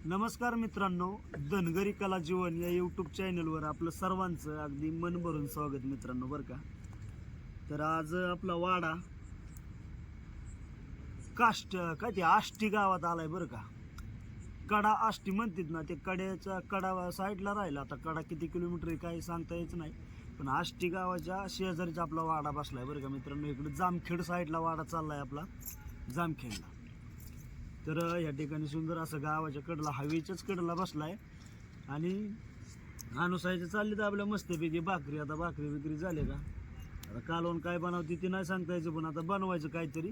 नमस्कार मित्रांनो, धनगरी कला जीवन या यूट्यूब चॅनलवर आपलं सर्वांचं अगदी मन भरून स्वागत मित्रांनो. बरं का, तर आज आपला वाडा काय ते आष्टी गावात आलाय. बरं का, कडा आष्टी म्हणतात ना, ते कड्याच्या कडा साईडला राहिला. आता कडा किती किलोमीटर आहे काही सांगता यायच नाही, पण आष्टी गावाच्या शेजारीचा आपला वाडा बसलाय. बरं का मित्रांनो, इकडे जामखेड साईडला वाडा चाललाय आपला, जामखेडला. तर या ठिकाणी सुंदर असं गावाच्या कडला, हवेच्याच कडला बसलाय आणि अनुसायचं चालली तर आपल्या मस्तपैकी भाकरी. आता भाकरी बिकरी झाले का, आता कालवण काय बनवते ते नाही सांगता यायचं, पण आता बनवायचं काहीतरी.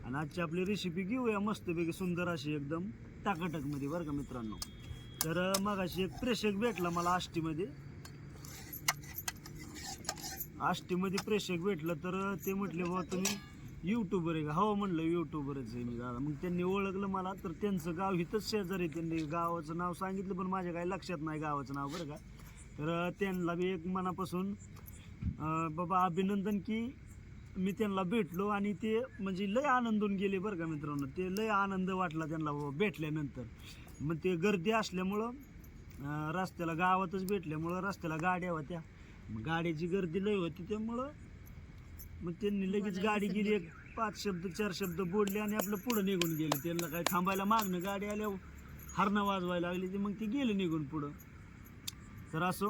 आणि आजची आपली रेसिपी घेऊया मस्तपैकी सुंदर अशी एकदम टाकाटकमध्ये. बरं का मित्रांनो, तर मगाशी एक प्रेक्षक भेटला मला आष्टीमध्ये प्रेक्षक भेटलं. तर ते म्हटले, बाबा तुम्ही यूट्यूबर आहे का? हो म्हणलं, यूट्यूबरच आहे मी दादा. मग त्यांनी ओळखलं मला. तर त्यांचं गाव इथंच शेजारी, त्यांनी गावाचं नाव सांगितलं, पण माझ्या काही लक्षात नाही गावाचं नाव. बरं का, तर त्यांना बी एक मनापासून बाबा अभिनंदन की मी त्यांना भेटलो आणि ते म्हणजे लय आनंदून गेले. बरं का मित्रांनो, ते लय आनंद वाटला त्यांना बाबा भेटल्यानंतर. मग ते गर्दी असल्यामुळं रस्त्याला, गावातच भेटल्यामुळं रस्त्याला गाड्या होत्या, मग गाड्याची गर्दी लय होती, त्यामुळं मग त्यांनी लगेच गाडी गेली, एक 5-4 शब्द बोलले आणि आपलं पुढं निघून गेले. त्यांना काय थांबायला मागणं, गाडी आल्यावर हरणं वाजवायला लागली, ते मग ते गेले निघून पुढं. तर असो,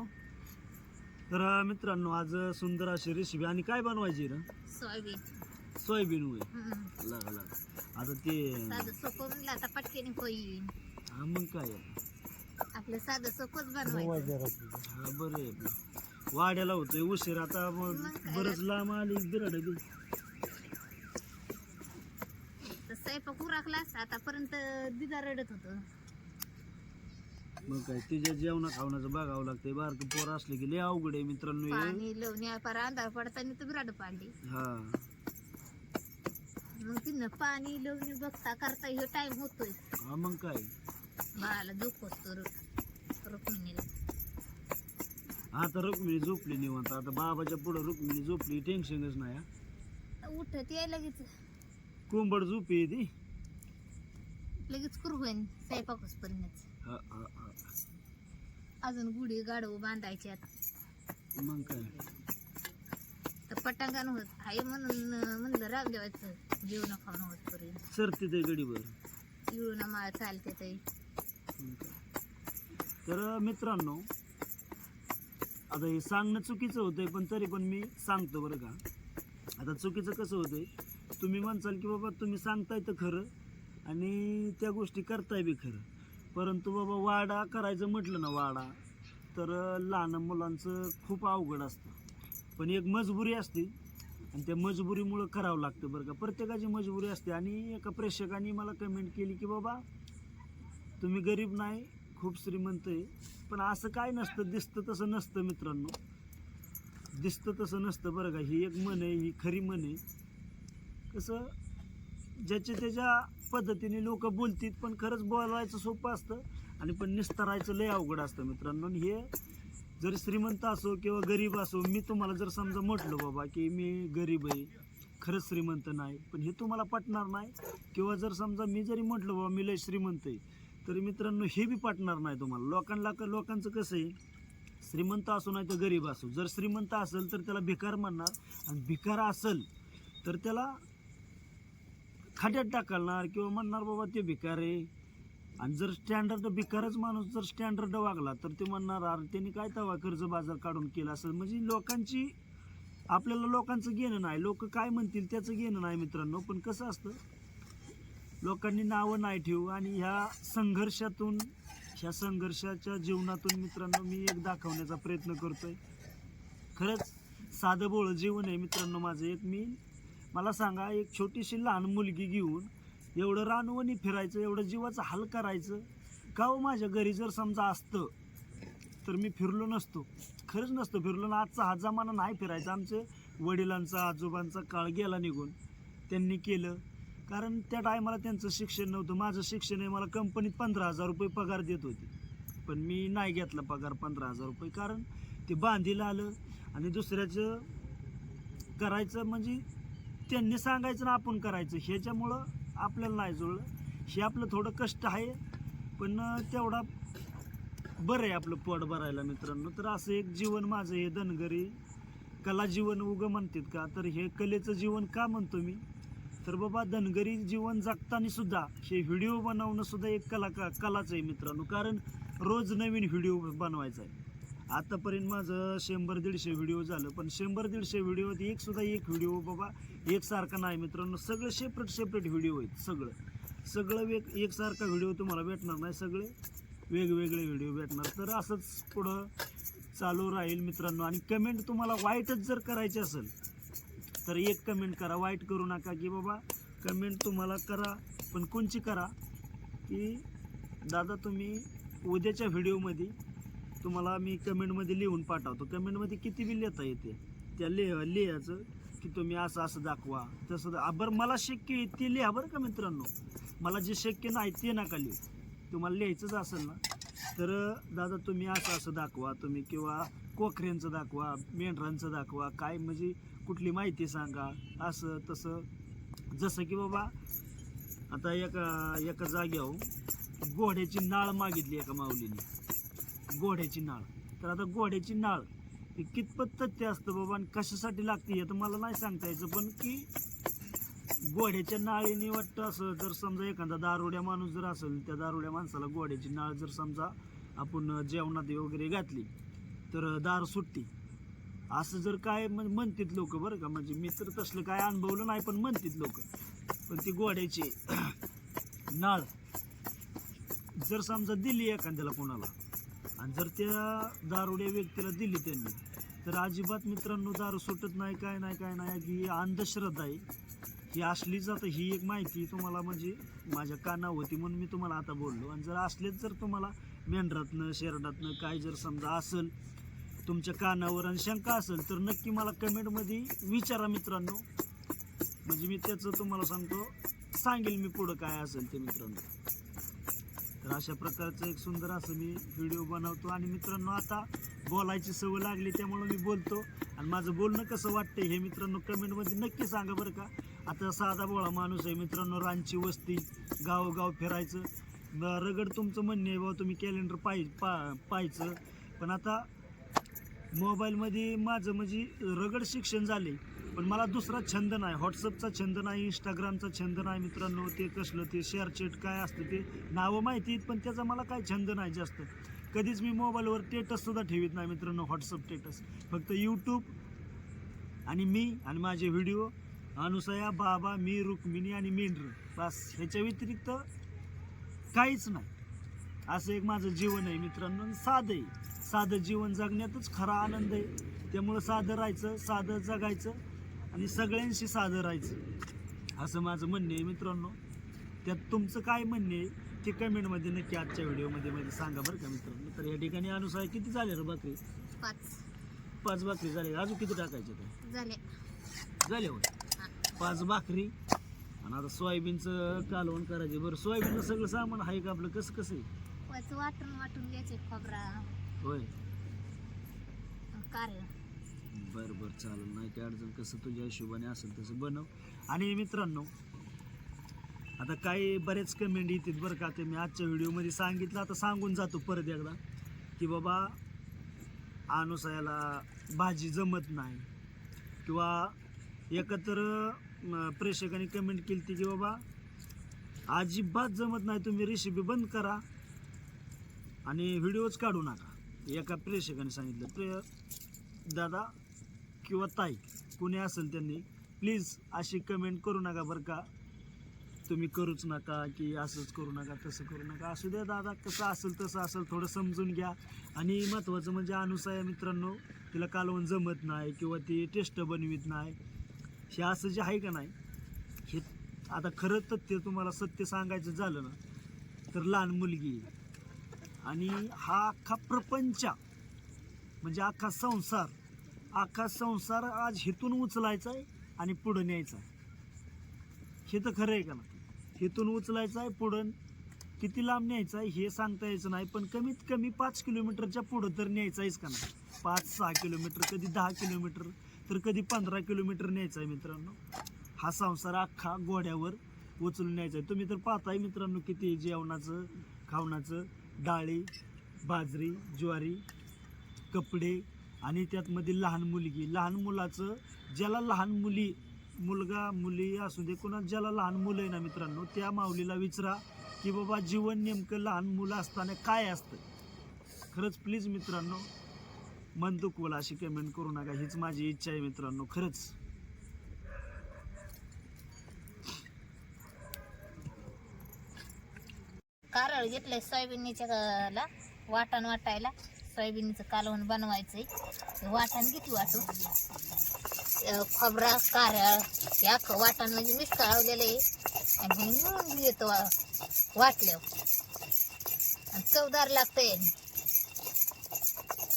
तर मित्रांनो आज सुंदर अशी रेसिपी. आणि काय बनवायची रे? सोयाबीन होय. लागा आता ते सोपं म्हणलं, आता पटकेने होईल. हा मग काय आपलं साधं सोपंच बनवायचं. हा बरं आहे, वाड्याला होतोय उशीर. आता बरंच लांब आली बिराड. स्वयंपाक उरकला असता आतापर्यंत, दिदा रडत होतं. मग काय तिच्या जेवणा खावण्याचं बघावं लागतंय. बारकं पोर असले की लय अवघड आहे मित्रांनो. पाणी लावून पर अंधार पडताना तर बिराड पाडली. हा मग तिनं पाणी लावून बघता करता ह्यो टाइम होतोय. हा मग काय, बाळाला झोपतो रुक्मिणीला. आता रुक्मिणी झोपली निवांत. आता बाबाच्या पुढं रुक्मिणी झोपली, टेन्शनच नाही. उठत ये लगेच, कोंबड झोपी आहे ती. लगेच करू होईन स्वयंपाकच पर्यंत. अजून गुढी गाडव बांधायच्यात. मग काय, तर पटांगण होत आहे म्हणून म्हणलं राव देवायचं जेवण खाऊन होत पर्यंत. सरते ते गडीवर येऊन माळ चालते ते. तर मित्रांनो, आता हे सांगणं चुकीचं होतंय, पण तरी पण मी सांगतो. बरं का, आता चुकीचं कसं होतंय, तुम्ही म्हणसाल की बाबा तुम्ही सांगताय तर खरं आणि त्या गोष्टी करताय बी खरं, परंतु बाबा वाडा करायचं म्हटलं ना, वाडा तर लहान मुलांचं खूप अवघड असतं. पण एक मजबुरी असते आणि त्या मजबुरीमुळं करावं लागतं. बरं का, प्रत्येकाची मजबुरी असते. आणि एका प्रेक्षकाने मला कमेंट केली की बाबा तुम्ही गरीब नाही, खूप श्रीमंत आहे. पण असं काय नसतं, दिसतं तसं नसतं मित्रांनो, दिसतं तसं नसतं. बरं का, ही एक म्हण आहे, ही खरी म्हण आहे. कसं ज्याच्या त्याच्या पद्धतीने लोक बोलतात, पण खरंच बोलायचं सोपं असतं आणि पण निस्तरायचं लय अवघड असतं मित्रांनो. हे जरी श्रीमंत असो किंवा गरीब असो, मी तुम्हाला जर समजा म्हटलं बाबा की मी गरीब आहे, खरंच श्रीमंत नाही, पण हे तुम्हाला पटणार नाही. किंवा जर समजा मी जरी म्हटलं बाबा मी लय श्रीमंत आहे, तरी मित्रांनो हे बी पटणार नाही तुम्हाला. लोकांचं कसं आहे, श्रीमंत असो नाही तर गरीब असो, जर श्रीमंत असेल तर त्याला भिकार म्हणणार, आणि भिकार असेल तर त्याला खाड्यात टाकणार किंवा म्हणणार बाबा ते भिकार आहे. आणि जर स्टँडर्ड भिकारच माणूस जर स्टँडर्ड वागला तर ते म्हणणार अरे त्यांनी काय तवा कर्ज बाजार काढून केला असेल. म्हणजे आपल्याला लोकांचं घेणं नाही, लोक काय म्हणतील त्याचं घेणं नाही मित्रांनो. पण कसं असतं, लोकांनी नावं नाही ठेवू. आणि ह्या संघर्षाच्या जीवनातून मित्रांनो मी एक दाखवण्याचा प्रयत्न करतोय. खरंच साधं बोळं जीवन आहे मित्रांनो माझं. मला सांगा, एक छोटीशी लहान मुलगी घेऊन एवढं रानवणी फिरायचं, एवढं जीवाचं हाल करायचं का हो? माझ्या घरी जर समजा असतं तर मी फिरलो नसतो, खरंच नसतो फिरलो ना. आजचा हा जमाना नाही फिरायचा. आमचे वडिलांचा आजोबांचा काळ गेला निघून, त्यांनी केलं, कारण त्या टायमाला त्यांचं शिक्षण नव्हतं. माझं शिक्षण आहे, मला कंपनीत 15,000 रुपये पगार देत होती, पण मी नाही घेतला पगार 15,000 रुपये. कारण ते बांधीला आलं आणि दुसऱ्याचं करायचं म्हणजे त्यांनी सांगायचं ना आपण करायचं, ह्याच्यामुळं आपल्याला नाही जुळलं. हे आपलं थोडं कष्ट आहे पण तेवढा बरं आहे आपलं पोट भरायला मित्रांनो. तर असं एक जीवन माझं हे धनगरी कला जीवन उगं म्हणतात का, तर हे कलेचं जीवन का म्हणतो मी, तर बाबा धनगरी जीवन जगताना सुद्धा हे व्हिडिओ बनवणं सुद्धा एक कलाच आहे मित्रांनो. कारण रोज नवीन व्हिडिओ बनवायचा आहे. आतापर्यंत माझं 100-150 व्हिडिओ झालं, पण 100-150 व्हिडिओत एक व्हिडिओ बाबा एकसारखा नाही मित्रांनो. सगळं सेपरेट व्हिडिओ आहेत. सगळं एकसारखा व्हिडिओ तुम्हाला भेटणार नाही, सगळे वेगवेगळे व्हिडिओ भेटणार. तर असंच पुढं चालू राहील मित्रांनो. आणि कमेंट तुम्हाला वाईटच जर करायची असेल तर एक कमेंट करा, वाईट करू नका. की बाबा कमेंट तुम्हाला करा, पण कोणची करा की दादा तुम्ही उद्याच्या व्हिडिओमध्ये तुम्हाला मी कमेंटमध्ये लिहून पाठवतो. कमेंटमध्ये किती बी लिहिता येते, त्या लिहायचं की तुम्ही असं दाखवा तसं. बरं मला शक्य आहे ते लिहा बरं का मित्रांनो. मला जे शक्य नाही ते नका लिहू. तुम्हाला लिहायचंच असेल ना तर दादा तुम्ही असं दाखवा तुम्ही, किंवा कोकऱ्यांचं दाखवा, मेंढरांचं दाखवा, काय म्हणजे कुठली माहिती सांगा, असं तसं. जसं की बाबा आता एका जाग्यावर घोड्याची नाळ मागितली एका माऊलीने, घोड्याची नाळ. तर आता घोड्याची नाळ हे कितपत तथ्य असतं बाबा आणि कशासाठी लागते हे तर मला नाही सांगता यायचं. पण की घोड्याच्या नाळीने वाटतं असं, जर समजा एखादा दारुड्या माणूस जर असेल, त्या दारुड्या माणसाला घोड्याची नाळ जर समजा आपण जेवणात वगैरे घातली तर दारू सुटते, असं जर काय म्हणतात लोक बरं का. म्हणजे मी तर तसलं काय अनुभवलं नाही, पण म्हणतात लोक. पण ती घोड्याची नाळ जर समजा दिली एखाद्याला कोणाला, आणि जर त्या दारुड्या व्यक्तीला दिली त्यांनी, तर अजिबात मित्रांनो दारू सुटत नाही, काय नाही. ही अंधश्रद्धा आहे, ही असलीच. आता ही एक माहिती तुम्हाला म्हणजे माझ्या कानावर होती म्हणून मी तुम्हाला आता बोललो. आणि जर असलेच जर तुम्हाला मेंढरातनं शेरडातनं काय जर समजा असेल तुमच्या कानावर आणि शंका असेल तर नक्की मला कमेंटमध्ये विचारा मित्रांनो. म्हणजे मी त्याचं तुम्हाला सांगेल मी पुढं काय असेल ते मित्रांनो. तर अशा प्रकारचं एक सुंदर असं मी व्हिडिओ बनवतो. आणि मित्रांनो आता बोलायची सवय लागली त्यामुळं मी बोलतो. आणि माझं बोलणं कसं वाटतं हे मित्रांनो कमेंटमध्ये नक्की सांगा बरं का. आता साधा बोळा माणूस आहे मित्रांनो, रानची वस्ती, गावोगाव फिरायचं. रगड तुमचं म्हणणे आहे बाबा तुम्ही कॅलेंडर पाहायचं. पण आता मोबाईलमध्ये माझं म्हणजे रगड शिक्षण झाले, पण मला दुसरा छंद नाही. व्हॉट्सअपचा छंद नाही, इंस्टाग्रामचा छंद नाही मित्रांनो. ते कसलं ते शेअरचॅट काय असतं ते नावं माहिती आहेत, पण त्याचा मला काय छंद नाही जास्त. कधीच मी मोबाईलवर स्टेटससुद्धा ठेवीत नाही मित्रांनो, व्हॉट्सअप स्टेटस. फक्त यूट्यूब आणि मी आणि माझे व्हिडिओ, अनुसया, बाबा, मी, रुक्मिणी आणि मेंढर, बस. ह्याच्या व्यतिरिक्त काहीच नाही. असं एक माझं जीवन आहे मित्रांनो. साधं आहे. साधं जीवन जगण्यातच खरा आनंद आहे. त्यामुळं साधं राहायचं, साधं जगायचं आणि सगळ्यांशी साधं राहायचं, असं माझं म्हणणे आहे मित्रांनो. त्यात तुमचं काय म्हणणे आहे ते कमेंटमध्ये नक्की आजच्या व्हिडिओमध्ये सांगा बरं का मित्रांनो. तर या ठिकाणी अनुसार किती झाले रे बकरी? 5 भाकरी झाले. अजून किती टाकायचे ते झाले हो? 5 भाकरी. आणि आता सोयाबीनचं कालवण करायचे. बरं सोयाबीनचं सगळं सामान आहे का आपलं? कसं आहे? वाटून घ्यायचे खोबरा होय. कार्य. बरं चालेल, नाही काय अडचण. कसं तुझ्या हिशोबाने असेल तसं बनव. आणि मित्रांनो आता काही बरेच कमेंट येतात बरं का. ते मी आजच्या व्हिडिओमध्ये सांगितलं, आता सांगून जातो परत एकदा की बाबा अनुसयाला भाजी जमत नाही, किंवा एकत्र प्रेक्षकांनी कमेंट केली ती की बाबा अजिबात जमत नाही, तुम्ही रेसिपी बंद करा आणि व्हिडिओच काढू नका. एका प्रेक्षकाने सांगितलं. दादा किंवा ताई कोणी असेल त्यांनी प्लीज अशी कमेंट करू नका बरं का. तुम्ही करूच नका की असंच करू नका तसं करू नका. असू द्या दादा, कसं असेल तसं असेल, थोडं समजून घ्या. आणि महत्त्वाचं म्हणजे अनुसया मित्रांनो तिला कालवण जमत नाही किंवा ती टेस्ट बनवित नाही, हे असं जे आहे का नाही, हे आता खरं तथ्य तुम्हाला सत्य सांगायचं झालं ना तर लहान मुलगी आणि हा अख्खा प्रपंच म्हणजे अख्खा संसार आज हिथून उचलायचा आहे आणि पुढं न्यायचा आहे. हे तर खरं आहे का ना. हिथून उचलायचं आहे, पुढं किती लांब न्यायचं आहे हे सांगता यायचं नाही, पण कमीत कमी 5 किलोमीटरच्या पुढं तर न्यायचं आहेच का नाही. 5-6 किलोमीटर, कधी 10 किलोमीटर, तर कधी 15 किलोमीटर न्यायचं आहे मित्रांनो. हा संसार अख्खा घोड्यावर उचलून न्यायचा आहे. तुम्ही तर पाहताय मित्रांनो किती जेवणाचं खावणाचं डाळी, बाजरी, ज्वारी, कपडे आणि त्यात मध्ये लहान मुलगी, लहान मुलाचं ज्याला लहान मुली, मुलगा मुली असू दे, कोणा ज्याला लहान मुलं आहे ना मित्रांनो, त्या माऊलीला विचारा की बाबा जीवन नेमकं लहान मुलं असताना काय असतं. खरंच प्लीज मित्रांनो, मन दुखवल अशी कमेंट करू नका, हीच माझी इच्छा आहे मित्रांनो. खरंच कारळ घेतलंय सोयाबीनच्या वाटण वाटायला. सोयाबीनचं कालवण बनवायचंय. वाटण किती वाटू, खोबरा कारळ या वाटण म्हणजे मिसळलेलं आहे आणि मिळून येतो वाटल्यावर आणि चवदार लागतंय.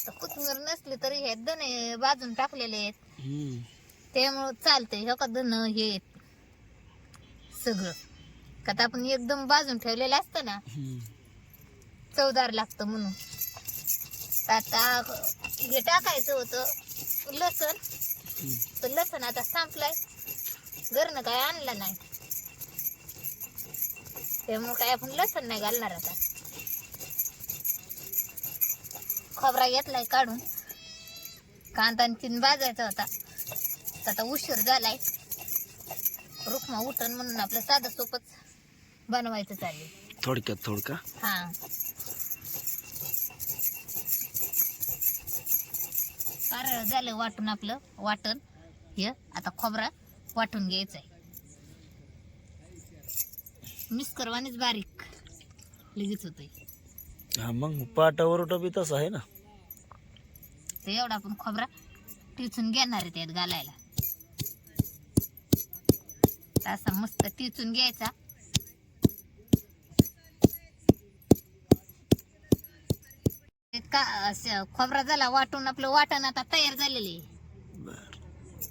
तर कोथिंबीर नसली तरी हे धने भाजून टाकलेले आहेत त्यामुळं चालतंय. हे का धन हे सगळं का आपण एकदम भाजून ठेवलेलं असतं ना, चवदार लागतं म्हणून. आता हे टाकायचं होतं लसण, तर लसण आता संपलाय, घरनं काय आणलं नाही त्यामुळे काय आपण लसण नाही घालणार. आता खोबरा घेतलाय काढून, कांदा तीन भाजायचा होता. आता उशीर झालाय, रुक्मा उठण म्हणून आपलं साधं सोपच बनवायचं चाललंय. थोडका हा, कारळ झालं वाटून आपलं वाटण. हे आता खोबरा वाटून घ्यायचंय, मिस्करवानीच बारीक लगेच होतंय. हा, मग पाटावर बी तसं आहे ना. ते एवढा आपण खोबरा टिचून घेणार आहे त्यात घालायला. असा मस्त टिचून घ्यायचा. खोबरा झाला वाटून, आपलं वाटण आता तयार झालेलं आहे.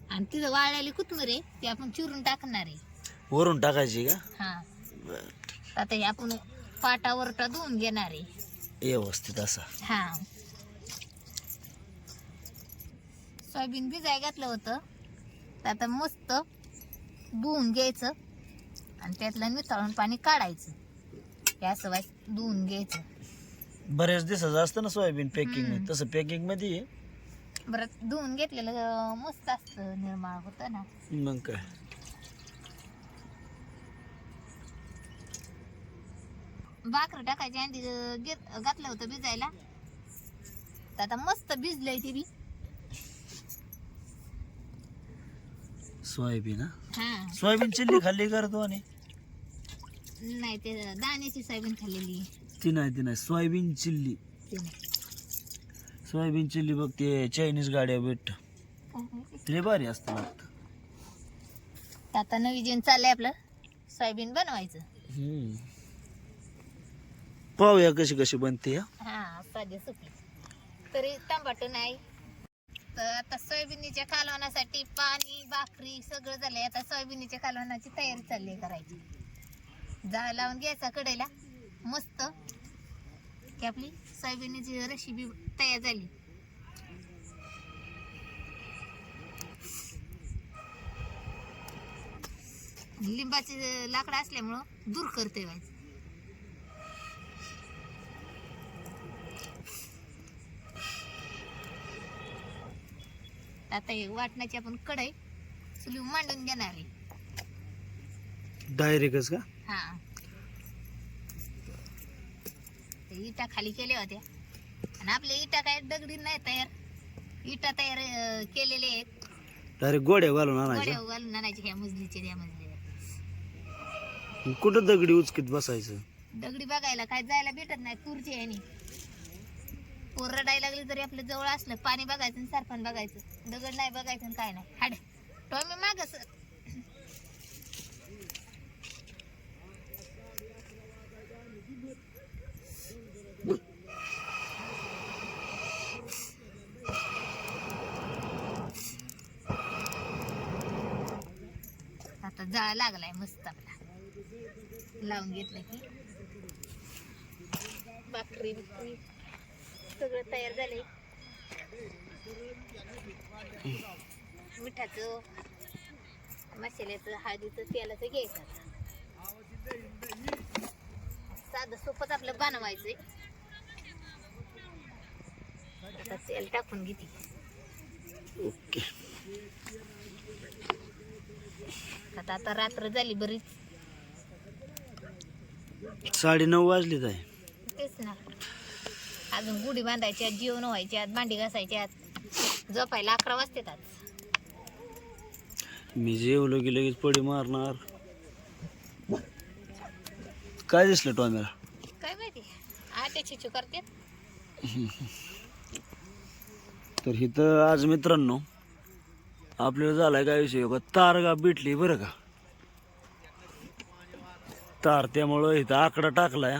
आणि तिथं वाळलेली कोथिंबीर आहे ती आपण चिरून टाकणार आहे. वरून टाकायची का? हा, आता हे आपण पाटावर धुवून घेणार आहे व्यवस्थित असा. हा, सोयाबीन भिजाय घातलं होतं, तर आता मस्त धुवून घ्यायचं आणि त्यातलं निथळून पाणी काढायचं. हे असं धुवून घ्यायचं. बरेच दिवसाचं असतं ना सोयाबीन पॅकिंग, तसं पॅकिंग मध्ये बरं धुवून घेतलेलं मस्त असतं, निर्मळ होतं ना. मग काय, भाकर टाकायची आधी घातलं होतं भिजायला, तर आता मस्त भिजलंय ते बी. सोयाबीन. हा, सोयाबीन चिल्ली खाल्ली करतो आणि नाही ते दाण्याची सोयाबीन खाल्लेली. ती नाही सोयाबीन चिल्ली. ते नाही. सोयाबीन चिल्ली बघ, ते चायनीज गाड्या भेट ते भारी असतं वाटतं. आता नवी जेन चाललंय आपलं सोयाबीन बनवायचं. पाहूया कशी कशी बनते. हा, साधे सुकी, तरी टमाटर नाही. तर आता सोयाबीनच्या कालवणासाठी पाणी भाकरी सगळं झालंय. आता सोयाबीनच्या कालवणाची तयारी चालली आहे करायची. जाळ लावून घ्यायचा कढईला मस्त, की आपली सोयाबीनची रेसिपी तयार झाली. लिंबाचे लाकडं असल्यामुळं दूर करते व्हायचं. आता हे वाटणाची आपण कढई चुली मांडून घेणार आहे डायरेक्टच का? हा, ते इटा खाली केल्या होत्या आणि आपल्या इटा काय दगडी नाही तयार, इटा तयार केलेले आहेत. डायरेक्ट गोड्या घालून आणायच्या. गोड्या घालून आणायचे ह्या मजलीचे त्या मजलीला. कुठं दगडी उचकीत बसायचं? दगडी बघायला काय जायला भेटत नाही खुर्ची आहे नी. पोर रडायला लागली तरी आपल्या जवळ असलं पाणी बघायचं आणि सरपण बघायचं, दगड नाही बघायचं आणि काय नाही. हाड टॉमी मागस. आता जाळ लागलाय मस्त आपला, लावून घेतलं की भाकरी बिकरी सगळं तयार झालंय. मिठाचं मसाल्याचं हळदीचं तेलाचं घ्यायचं. साधं सोपंच आपलं बनवायचंय. आता तेल टाकून घेते. ओके. आता रात्र झाली बरीच, 9:30 वाजलीच आहे. तेच ना. अजून गुढी बांधायच्या, जेवण व्हायच्या, भांडी घासायच्यात, झोपायला 11 वाजतात आज. मी जेवलो की लगेच पडी मारणार. काय दिसलं टॉमेला? काय माहिती आटे चिचू करतात. तर इथं आज मित्रांनो आपल्याला झालाय काय विषय का, तारगा भेटली बरं का. तार त्यामुळं इथं आकडा टाकलाय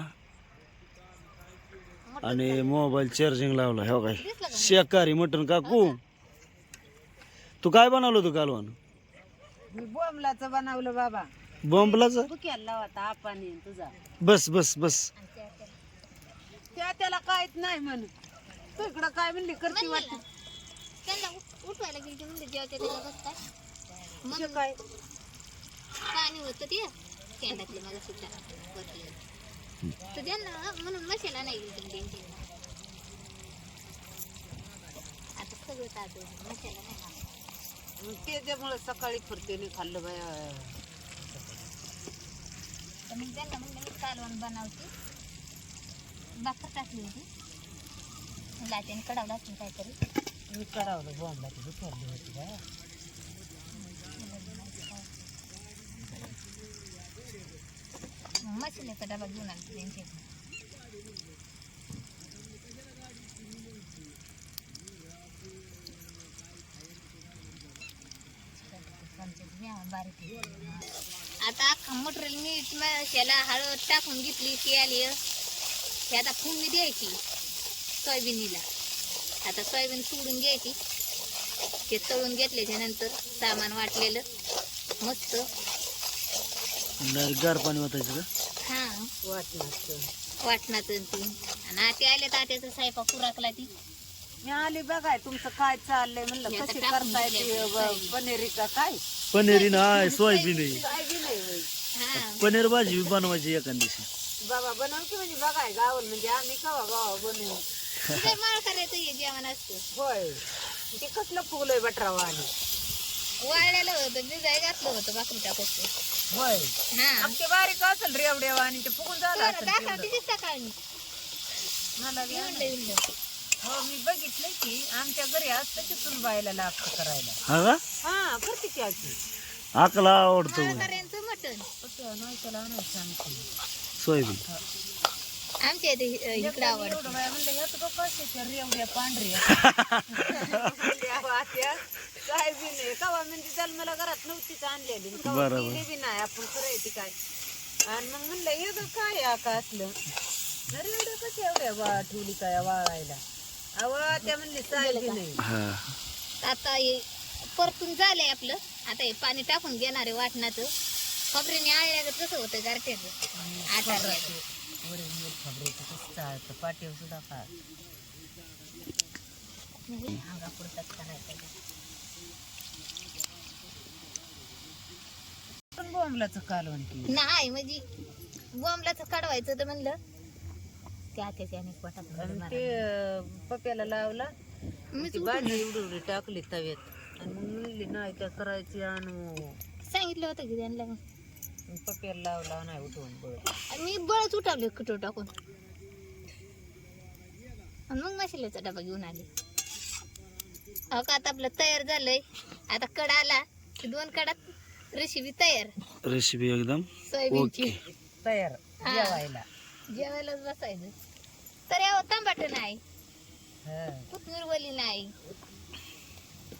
आणि मोबाईल चार्जिंग लावला. हो काय शाकाहारी मटण काकू, तू काय बनवलं होतं कालवान? मी बोंबलाचं बनवलं बाबा. बॉम्बलाच? बुक्याला होता आपाने तुझा. बस बस बस. त्याला काहीच नाही म्हण. तू इकडं काय म्हणली करती वाटत. त्यांना उठवायला गेली म्हणजे जेवते त्याला बसताय. मग काय पाणी होतं ते कॅन्डातले मला सुद्धा तर त्यांना म्हणून मसाला नाही गेली त्यांची. आता सगळं ताजं मसाला नाही. त्याच्यामुळे सकाळी फरतेने खाल्लं बाया. तर मग त्यांना म्हणलं मी कालवण बनवते. भाकर टाकली होती, लाट्याने कडावलं असेल काहीतरी. मी करावलं बोंबला तुझी ठरली होती बाया. मसाल्याचा डबा घेऊन आला त्यांच्या बारीक. आता अख्खा मटेरियल मीठ मसाला हळद टाकून घेतली ती आली. हे आता फोडणी द्यायची सोयाबीनीला. आता सोयाबीन सोडून घ्यायची. ते तळून घेतल्याच्या नंतर सामान वाटलेलं मस्त गार पाणी वाटायचं का? हा वाटणाचं ती. आणि आते आले तर आत्याचा स्वयंपाक उरकला ती. मी आली बघाय तुमचं काय चाललंय म्हणलं मी आता कशी टाकून करताय दिली पनीरी का काय. पनीर नाही सोयाबीन आहे. काय बी नाही होय. हा पनीर भाजी बनवायची एका दिवशी. बाबा बनव की म्हणजे बघाय गावल म्हणजे आम्ही कवा बाबा बनवू. तुझं माळ करायचं हे जेवण असतं. होय ते कसलं फुल आहे बटरावा आणि वाळलेलं होतं भिजाय घातलं होतं भाकरी टाकत. होय हा आमचे बारीक असेल रेवडेवा आणि ते फुगून झालं असेल दाखवा तेवढं. तिची सकाळी मला बी आणलं. म्हणलं हो मी बघितलंय की आमच्या घरी असतं की सुनबाईला लागतं करायला. हा का? हा करते की आजी. आकला आवडतो माळकऱ्यांचं मटण नाही त्याला आणायचं सांगते. सोयाबीन. आमच्या इथे इकडं आवडतं. एवढं बाया म्हणलं ह्यात बघ कशाच्या रेवड्या पांढऱ्या. काय बी नाही कवा म्हणजे जन्माला घरात नव्हतीच आणलेली. कवा बरोबर. केली बी नाही आपण करायची काय. आणि मग म्हणलं हे गं काय आका असलं. अरे एवढ्या कशा एवढ्या वा ठेवली काय वाळायला. अव त्या म्हणली चाय बी नाही. हा आता हे परतून झालंय आपलं. आता हे पाणी टाकून घेणारे वाटणाचं. खोबऱ्याने आळल्याचं कसं होतं गारठ्याचं आटारल्याचं. पाठीवर सुद्धा खा. अंगापुरतात करायचं. पण बोंबलाचं कालवण की नाही म्हणजे बॉम्बलाच काढवायचं तर म्हणलं त्या त्याच्याने आणि ते पप्याला लावला. मीच ती भाजी एवढी टाकली तव्यात आणि मग म्हणली नाही काय करायची आणू. सांगितलं होतं की त्यांना. पप्याला लावला नाही उठवून बळ. मी बळच उठावले खटो टाकून आणि मग मसाल्याचा डबा घेऊन आले. अहो का आता आपलं तयार झालंय. आता कड आला की 2 कडात रेसिपी तयार. रेसिपी एकदम सोयाबीनची तयार हा. जेवायला. जेवायलाच बसायचं. तर यावं तांबाट नाही, हा. कोथिंबीर वली नाही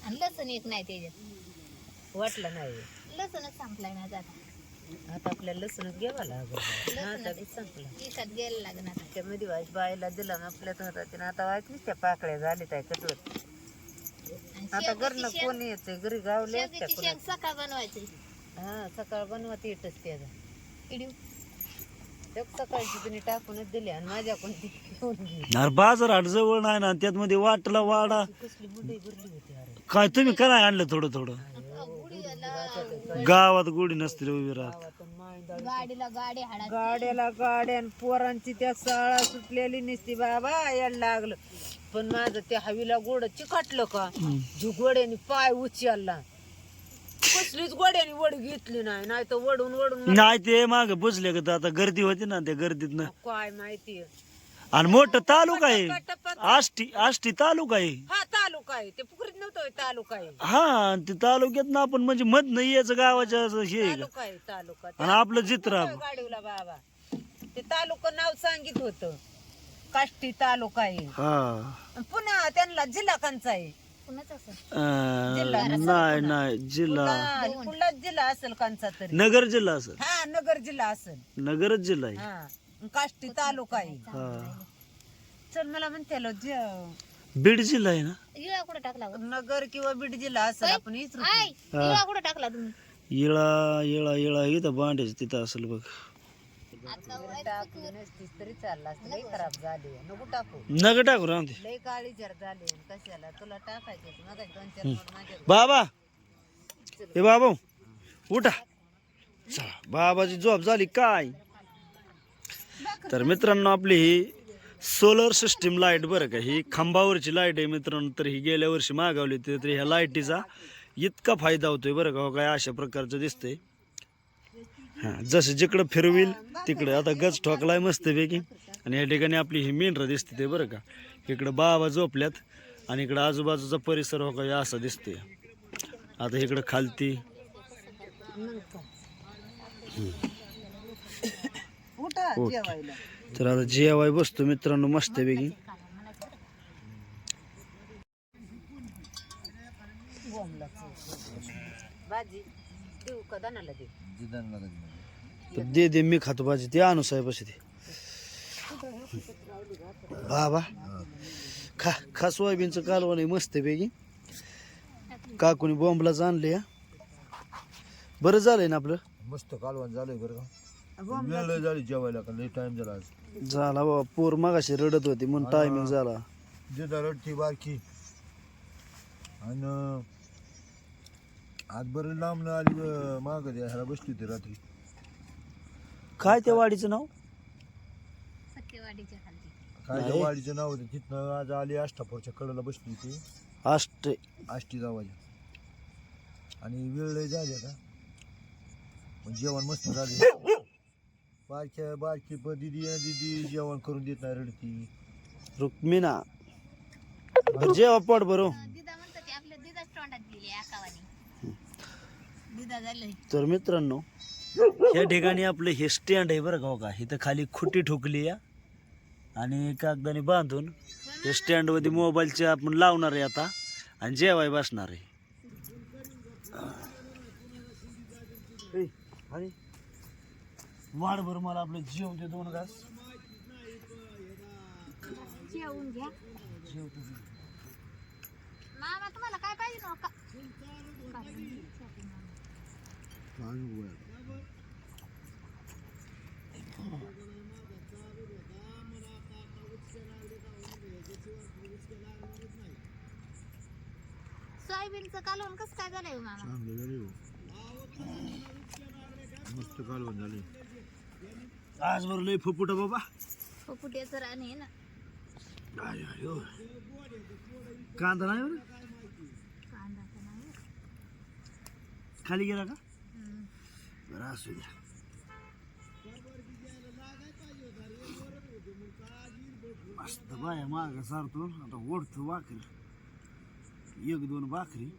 आणि लसूण एक नाही त्याच्यात. वाटलं नाही लसूणच संपलाय ना आता. आता आपल्याला लसूणच घ्यावा लागेल. आता बी संपला. दिवसात गेलं लागणार. त्यामध्ये वाईट बायला दिला ना आपल्यात होता. आता वाईट नाही त्या पाकळ्या झाले काय कटवत. आता घरनं कोणी येते घरी गावले असत्या शेंग कुणाला. सकाळ बनवायची. हा सकाळ बनवत येतच त्याचा. इडीव ते सकाळची तुम्ही टाकूनच दिली आणि माझ्याकडून ती घेऊन गेली. अरे बाजार हाट जवळ नाही ना, त्यात मध्ये वाटला वाडा कसली बुडई भरली होती अरे. काय तुम्ही काय आणलं थोडं थोडं. गुढीला गावात गोडी नसते रे उभी राहत. गावातून माळ गायंदळी गाडीला गाडी हाडा गाड्याला गाड्या आणि पोरांची त्या साळा सुटलेली नसती बाबा यायला लागलं. पण माझं त्या हवीला गोड चिकटलं का जी गोड्याने पाय उचलला कसलीच गोड्याने वड घेतली नाही तर वडून वडून मला नाही ते माग बुजले का आता गर्दी होती ना त्या गर्दीतनं. काय माहितीये. आणि मोठं तालुका आहे, आष्टी तालुका आहे. हा तालुका आहे ते पुकरीत नव्हतं होय, तालुका आहे. हा आणि ते तालुक्यात ना आपण म्हणजे मध नाही याचं गावाच्या असं हे आहे का. तालुका आहे तालुका. आणि आपलं चित्र गाडीवला बाबा ते तालुका नाव सांगित होतं काष्टी तालुका आहे. हा आणि पुन्हा त्यांना जिल्हा कंचा आहे. कुणाच असं नाही नाही जिल्हा कुठला जिल्हा असेल कंचा तरी. नगर जिल्हा असं, हा नगर जिल्हा असेल. नगरच जिल्हा आहे. हा काष्टी तालुका आहे. हा चल मला म्हणते बीड जिल्हा आहे ना. इळा कुठं टाकला हो? नगर किंवा बीड जिल्हा असेल आपण इचरू. आय इळा कुठं टाकला तुम्ही? येळा येळा येळा इथं बांड्याच तिथं असेल बघ. टाकली नसतीस तरी चालला असतं. लय खराब झाली नको टाकू. नग टाकू राहून दे. लय काळी जर झाली कशाला तुला टाकायचे मग 2-4 नोट माझ्या बाबा हे बाबा उठा चला, बाबाची झोप झाली काय. तर मित्रांनो आपली ही सोलर सिस्टीम लाईट बरं का, ही खांबावरची लाईट आहे मित्रांनो. तर ही गेल्या वर्षी मागवली होती. तर ह्या लाईटीचा इतका फायदा होतोय बरं का. हो काय अशा प्रकारचं दिसतंय. हां जसं जिकडं फिरविल तिकडं आता गच ठोकलाय मस्तपैकी. आणि या ठिकाणी आपली ही मेंढरं दिसते ते बरं का. इकडं बाबा झोपल्यात आणि इकडं आजूबाजूचा परिसर हो काय असा दिसतोय. आता इकडं खालती उठा जेवायला. तर आता जेवाय बसतो मित्रांनो मस्तपैकी. भाजी देऊ का दानाला दे. तर दे मी खातो भाजी. ते आणू साहेब असे ते बाबा खा खा सोयाबीनचं कालवण आहे मस्तपैकी. काकुनी बॉम्बलाच आणले. बरं झालंय ना आपलं. मस्त कालवण झालंय बरं का. वेळ झाली जेवायला का लय टाइम झाला आज. झाला बाबा. पोर मागाशी रडत होती म्हणून टायमिंग झाला. जिदा रडती बारकी आणि आज बरं लांब आली माग ह्याला बसली होती रात्री. काय त्या वाडीचं नाव. सत्यवाडीच्या खाली काय त्या वाडीचं नाव होतं तिथनं आज आली अष्टापूरच्या कडेला बसली होती आष्टी जावाच्या. आणि वेळ लय झाली आता पण जेवण मस्त झाले. बारकी दिदी जेवण करून देत नाही रडती. रुक्मिणा बरं जेवा पोट बरं. दिदा म्हणतात ते आपल्या दिदाच तोंडात गेली आकावानी. दिदा झालं तर मित्रांनो या ठिकाणी आपलं हे स्टँड आहे बरं का. हो का इथं खाली खुटी ठोकली आणि कागदाने बांधून हे स्टँड वरती मोबाईलचे आपण लावणार आहे आता आणि जेवाय बसणार आहे. अरे वाढ बरं मला आपलं जेवण दे 2 घास. जेवून घ्या. जेवतो मामा तुम्हाला काय पाहिजे नका. सोयाबीनचं कालवण कसं काय झालंय हो मामा? चांगलं झाले मस्त कालवण झाले. आज बरं लय फुफुट बाबा. फुफुट्याचं रान आहे ना. आय आय हो. कांदा नाही बरं कांदा तर नाही. खाली गेला का. बरं असू द्या. मस्त बाया माग सारतो आता ओढतो भाकरी 1-2 भाकरी.